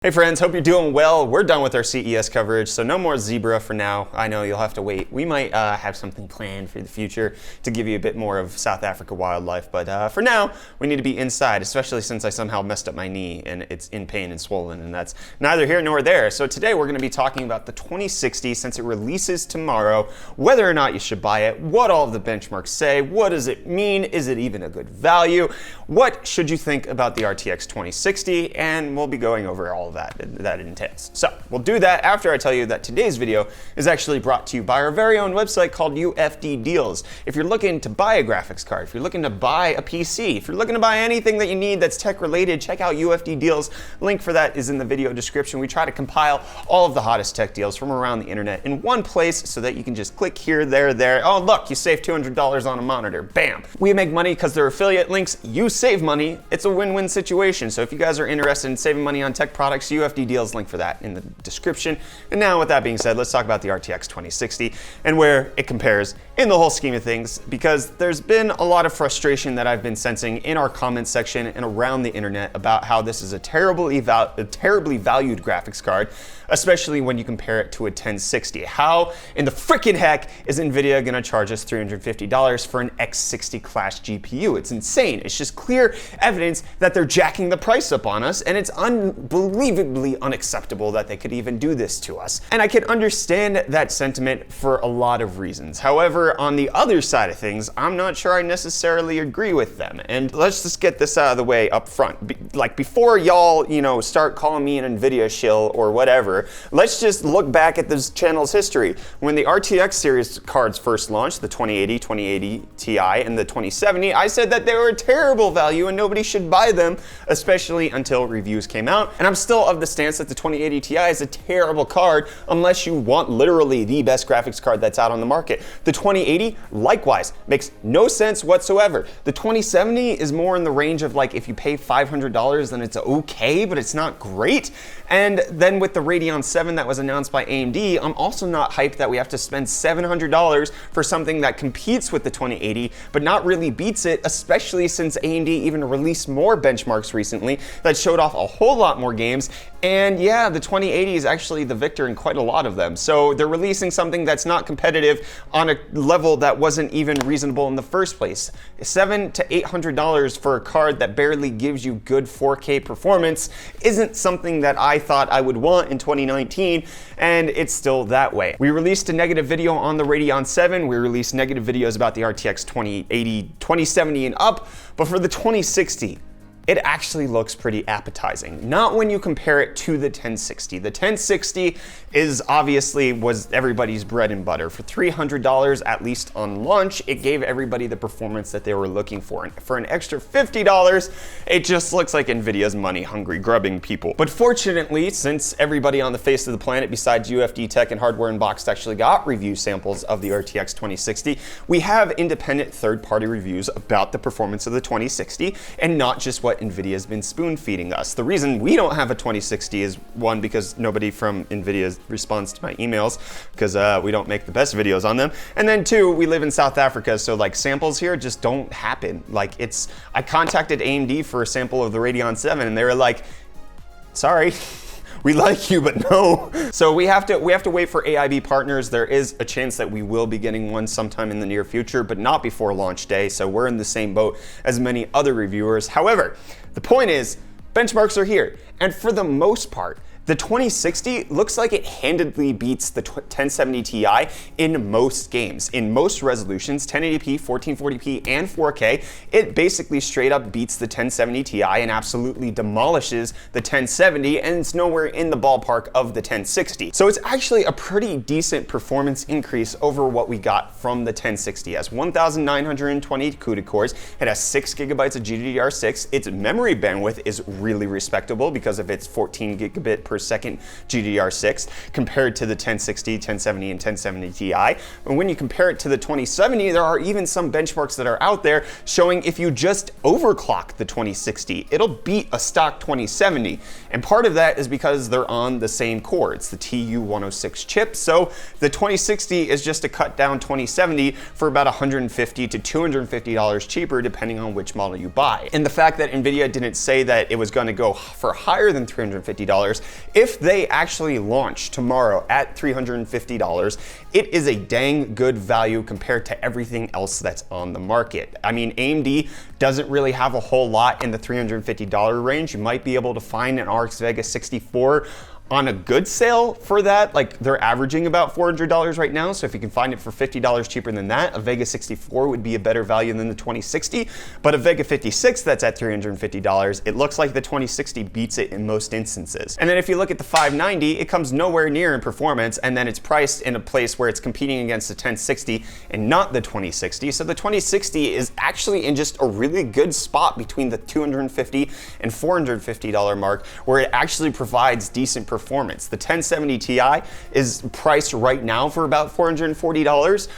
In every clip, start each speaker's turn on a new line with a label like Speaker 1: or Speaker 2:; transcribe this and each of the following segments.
Speaker 1: Hey friends, hope you're doing well. We're done with our CES coverage, so no more Zebra for now. I know you'll have to wait. We might have something planned for the future to give you a bit more of South Africa wildlife, but for now, we need to be inside, especially since I somehow messed up my knee and it's in pain and swollen, and that's neither here nor there. So today we're going to be talking about the 2060 since it releases tomorrow, whether or not you should buy it, what all of the benchmarks say, what does it mean, is it even a good value, what should you think about the RTX 2060, and we'll be going over all that it entails. So we'll do that after I tell you that today's video is actually brought to you by our very own website called UFD Deals. If you're looking to buy a graphics card, if you're looking to buy a PC, if you're looking to buy anything that you need that's tech related, check out UFD Deals. Link for that is in the video description. We try to compile all of the hottest tech deals from around the internet in one place so that you can just click here, there. Oh look, you saved $200 on a monitor. Bam. We make money because they're affiliate links. You save money. It's a win-win situation. So if you guys are interested in saving money on tech products, UFD Deals, link for that in the description. And now with that being said, let's talk about the RTX 2060 and where it compares in the whole scheme of things, because there's been a lot of frustration that I've been sensing in our comments section and around the internet about how this is a terribly valued graphics card, especially when you compare it to a 1060. How in the frickin' heck is NVIDIA gonna charge us $350 for an X60 class GPU? It's insane. It's just clear evidence that they're jacking the price up on us, and it's unbelievably unacceptable that they could even do this to us. And I can understand that sentiment for a lot of reasons. However, on the other side of things, I'm not sure I necessarily agree with them. And let's just get this out of the way up front. Before y'all, start calling me an NVIDIA shill or whatever, let's just look back at this channel's history. When the RTX series cards first launched, the 2080, 2080 Ti, and the 2070, I said that they were a terrible value and nobody should buy them, especially until reviews came out. And I'm still of the stance that the 2080 Ti is a terrible card unless you want literally the best graphics card that's out on the market. The 2080, likewise, makes no sense whatsoever. The 2070 is more in the range of if you pay $500, then it's okay, but it's not great. And then with the Radeon 7 that was announced by AMD, I'm also not hyped that we have to spend $700 for something that competes with the 2080, but not really beats it, especially since AMD even released more benchmarks recently that showed off a whole lot more games. And yeah, the 2080 is actually the victor in quite a lot of them. So they're releasing something that's not competitive on a level that wasn't even reasonable in the first place. $700 to $800 for a card that barely gives you good 4K performance isn't something that I thought I would want in 2019, and it's still that way. We released a negative video on the Radeon 7, we released negative videos about the RTX 2080, 2070 and up, but for the 2060, it actually looks pretty appetizing. Not when you compare it to the 1060. The 1060 was everybody's bread and butter. For $300, at least on launch, it gave everybody the performance that they were looking for. And for an extra $50, it just looks like NVIDIA's money-hungry, grubbing people. But fortunately, since everybody on the face of the planet besides UFD Tech and Hardware Unboxed actually got review samples of the RTX 2060, we have independent third-party reviews about the performance of the 2060, and not just what NVIDIA has been spoon feeding us. The reason we don't have a 2060 is one, because nobody from NVIDIA responds to my emails because we don't make the best videos on them. And then two, we live in South Africa, so samples here just don't happen. I contacted AMD for a sample of the Radeon 7 and they were like, sorry. We like you, but no. So we have to wait for AIB partners. There is a chance that we will be getting one sometime in the near future, but not before launch day. So we're in the same boat as many other reviewers. However, the point is, benchmarks are here. And for the most part, the 2060 looks like it handedly beats the 1070 Ti in most games. In most resolutions, 1080p, 1440p, and 4K, it basically straight up beats the 1070 Ti and absolutely demolishes the 1070, and it's nowhere in the ballpark of the 1060. So it's actually a pretty decent performance increase over what we got from the 1060. It has 1,920 CUDA cores, it has 6 gigabytes of GDDR6, its memory bandwidth is really respectable because of its 14 gigabit per per second GDDR6 compared to the 1060, 1070, and 1070 Ti. And when you compare it to the 2070, there are even some benchmarks that are out there showing if you just overclock the 2060, it'll beat a stock 2070. And part of that is because they're on the same core. It's the TU106 chip. So the 2060 is just a cut down 2070 for about $150 to $250 cheaper, depending on which model you buy. And the fact that NVIDIA didn't say that it was going to go for higher than $350, if they actually launch tomorrow at $350, it is a dang good value compared to everything else that's on the market. I mean, AMD doesn't really have a whole lot in the $350 range. You might be able to find an RX Vega 64 on a good sale for that. Like, they're averaging about $400 right now, so if you can find it for $50 cheaper than that, a Vega 64 would be a better value than the 2060. But a Vega 56 that's at $350, it looks like the 2060 beats it in most instances. And then if you look at the 590, it comes nowhere near in performance, and then it's priced in a place where it's competing against the 1060 and not the 2060. So the 2060 is actually in just a really good spot between the $250 and $450 mark, where it actually provides decent performance. The 1070 Ti is priced right now for about $440.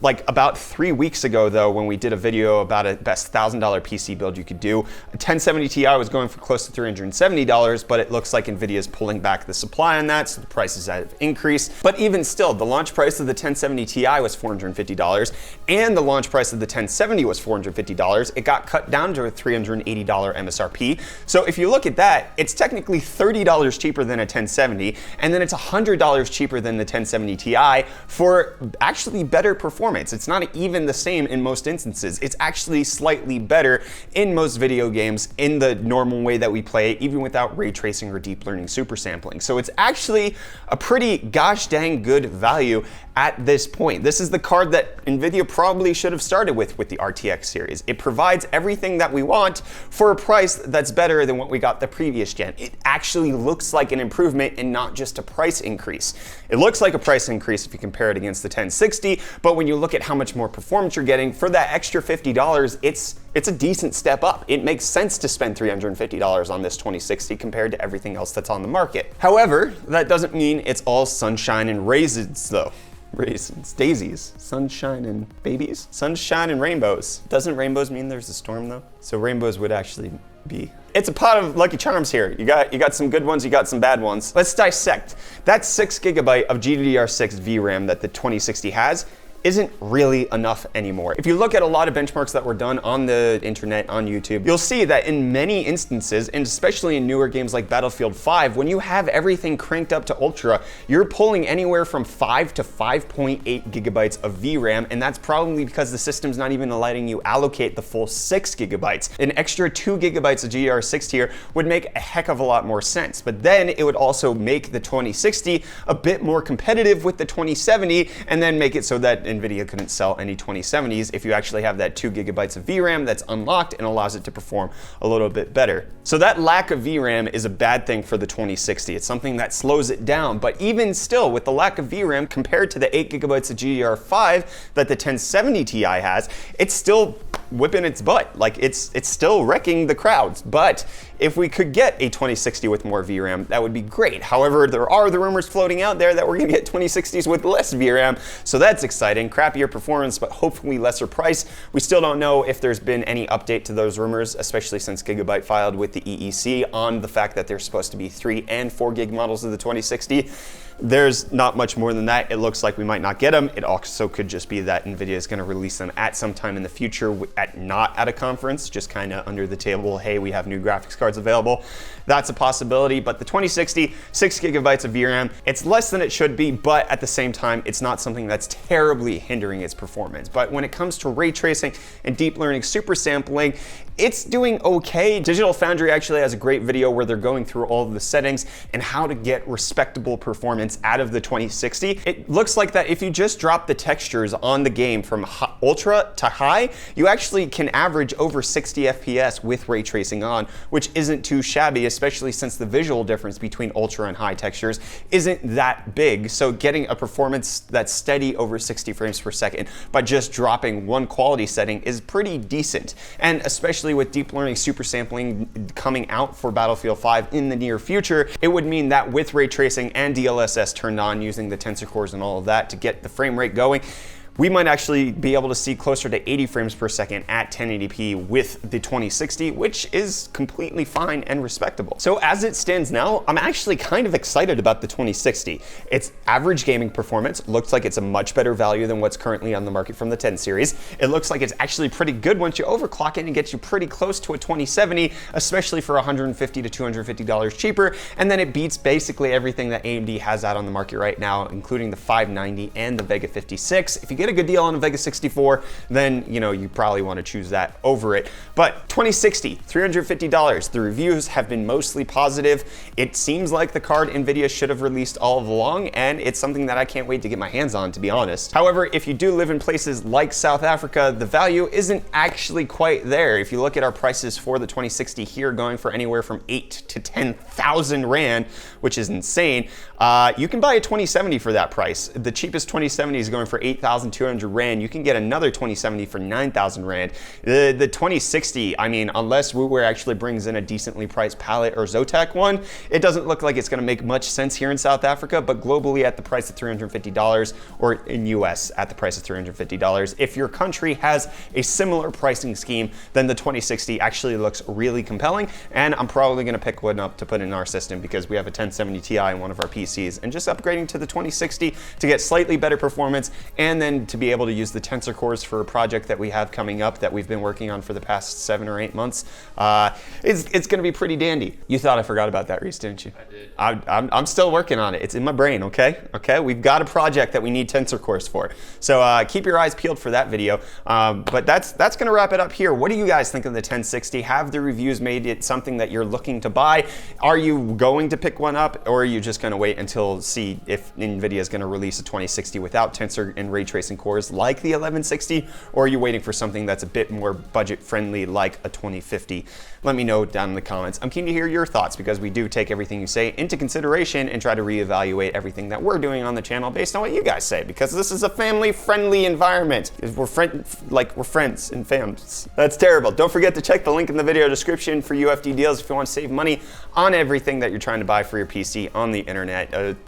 Speaker 1: Like about 3 weeks ago though, when we did a video about a best $1,000 PC build you could do, a 1070 Ti was going for close to $370, but it looks like NVIDIA is pulling back the supply on that, so the prices have increased. But even still, the launch price of the 1070 Ti was $450, and the launch price of the 1070 was $450. It got cut down to a $380 MSRP. So if you look at that, it's technically $30 cheaper than a 1070, and then it's $100 cheaper than the 1070 Ti for actually better performance. It's not even the same in most instances. It's actually slightly better in most video games in the normal way that we play it, even without ray tracing or deep learning super sampling. So it's actually a pretty gosh dang good value at this point. This is the card that NVIDIA probably should have started with the RTX series. It provides everything that we want for a price that's better than what we got the previous gen. It actually looks like an improvement and not just a price increase. It looks like a price increase if you compare it against the 1060, but when you look at how much more performance you're getting for that extra $50, it's a decent step up. It makes sense to spend $350 on this 2060 compared to everything else that's on the market. However, that doesn't mean it's all sunshine and raisins though. Raisins, daisies, sunshine and babies, sunshine and rainbows. Doesn't rainbows mean there's a storm though? So rainbows would actually be. It's a pot of Lucky Charms here. You got some good ones, you got some bad ones. Let's dissect. That 6 GB of GDDR6 VRAM that the 2060 has isn't really enough anymore. If you look at a lot of benchmarks that were done on the internet, on YouTube, you'll see that in many instances, and especially in newer games like Battlefield 5, when you have everything cranked up to ultra, you're pulling anywhere from 5 to 5.8 gigabytes of VRAM, and that's probably because the system's not even letting you allocate the full 6 gigabytes. An extra 2 gigabytes of GDDR6 here would make a heck of a lot more sense, but then it would also make the 2060 a bit more competitive with the 2070, and then make it so that NVIDIA couldn't sell any 2070s if you actually have that 2 gigabytes of VRAM that's unlocked and allows it to perform a little bit better. So that lack of VRAM is a bad thing for the 2060. It's something that slows it down, but even still, with the lack of VRAM compared to the 8 gigabytes of GDDR5 that the 1070 Ti has, it's still whipping its butt. Like, it's still wrecking the crowds. But if we could get a 2060 with more VRAM, that would be great. However, there are the rumors floating out there that we're gonna get 2060s with less VRAM, so that's exciting. Crappier performance, but hopefully lesser price. We still don't know if there's been any update to those rumors, especially since Gigabyte filed with the EEC on the fact that there's supposed to be 3 and 4 gig models of the 2060. There's not much more than that. It looks like we might not get them. It also could just be that NVIDIA is going to release them at some time in the future, not at a conference, just kind of under the table. Hey, we have new graphics cards available. That's a possibility, but the 2060, 6 gigabytes of VRAM, it's less than it should be, but at the same time, it's not something that's terribly hindering its performance. But when it comes to ray tracing and deep learning super sampling, it's doing okay. Digital Foundry actually has a great video where they're going through all of the settings and how to get respectable performance out of the 2060. It looks like that if you just drop the textures on the game from ultra to high, you actually can average over 60 FPS with ray tracing on, which isn't too shabby, especially since the visual difference between ultra and high textures isn't that big. So getting a performance that's steady over 60 frames per second by just dropping one quality setting is pretty decent. And especially especially with deep learning super sampling coming out for Battlefield 5 in the near future, it would mean that with ray tracing and DLSS turned on using the tensor cores and all of that to get the frame rate going, we might actually be able to see closer to 80 frames per second at 1080p with the 2060, which is completely fine and respectable. So as it stands now, I'm actually kind of excited about the 2060. Its average gaming performance looks like it's a much better value than what's currently on the market from the 10 series. It looks like it's actually pretty good once you overclock it and gets you pretty close to a 2070, especially for $150 to $250 cheaper. And then it beats basically everything that AMD has out on the market right now, including the 590 and the Vega 56. If you get a good deal on a Vega 64, then you probably want to choose that over it. But 2060, $350. The reviews have been mostly positive. It seems like the card NVIDIA should have released all along, and it's something that I can't wait to get my hands on, to be honest. However, if you do live in places like South Africa, the value isn't actually quite there. If you look at our prices for the 2060 here, going for anywhere from 8 to 10,000 Rand, which is insane, you can buy a 2070 for that price. The cheapest 2070 is going for 8,200 Rand. You can get another 2070 for 9,000 Rand. The 2060, I mean, unless WooWare actually brings in a decently priced palette or Zotac one, it doesn't look like it's going to make much sense here in South Africa, but globally at the price of $350, or in US at the price of $350. If your country has a similar pricing scheme, then the 2060 actually looks really compelling, and I'm probably going to pick one up to put in our system because we have a 1070 Ti in one of our PCs, and just upgrading to the 2060 to get slightly better performance and then to be able to use the tensor cores for a project that we have coming up that we've been working on for the past 7 or 8 months, it's going to be pretty dandy. You thought I forgot about that, Reece, didn't you? I did. I'm still working on it. It's in my brain, okay? We've got a project that we need tensor cores for. So keep your eyes peeled for that video. But that's going to wrap it up here. What do you guys think of the 1060? Have the reviews made it something that you're looking to buy? Are you going to pick one up, or are you just going to wait until see if NVIDIA is going to release a 2060 without tensor and ray tracing cores like the 1160, or are you waiting for something that's a bit more budget friendly like a 2050? Let me know down in the comments. I'm keen to hear your thoughts because we do take everything you say into consideration and try to reevaluate everything that we're doing on the channel based on what you guys say, because this is a family-friendly environment. We're friends and fams. That's terrible. Don't forget to check the link in the video description for UFD deals if you want to save money on everything that you're trying to buy for your PC on the internet.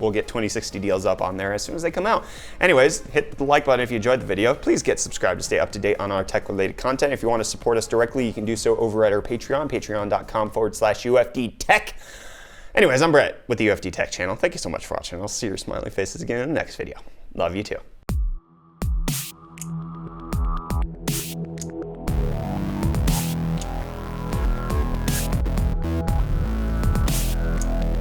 Speaker 1: We'll get 2060 deals up on there as soon as they come out. Anyways, hit the like button if you enjoyed the video. Please get subscribed to stay up to date on our tech-related content. If you want to support us directly, you can do so over at our Patreon, patreon.com/UFD Tech. Anyways, I'm Brett with the UFD Tech channel. Thank you so much for watching. I'll see your smiling faces again in the next video. Love you too.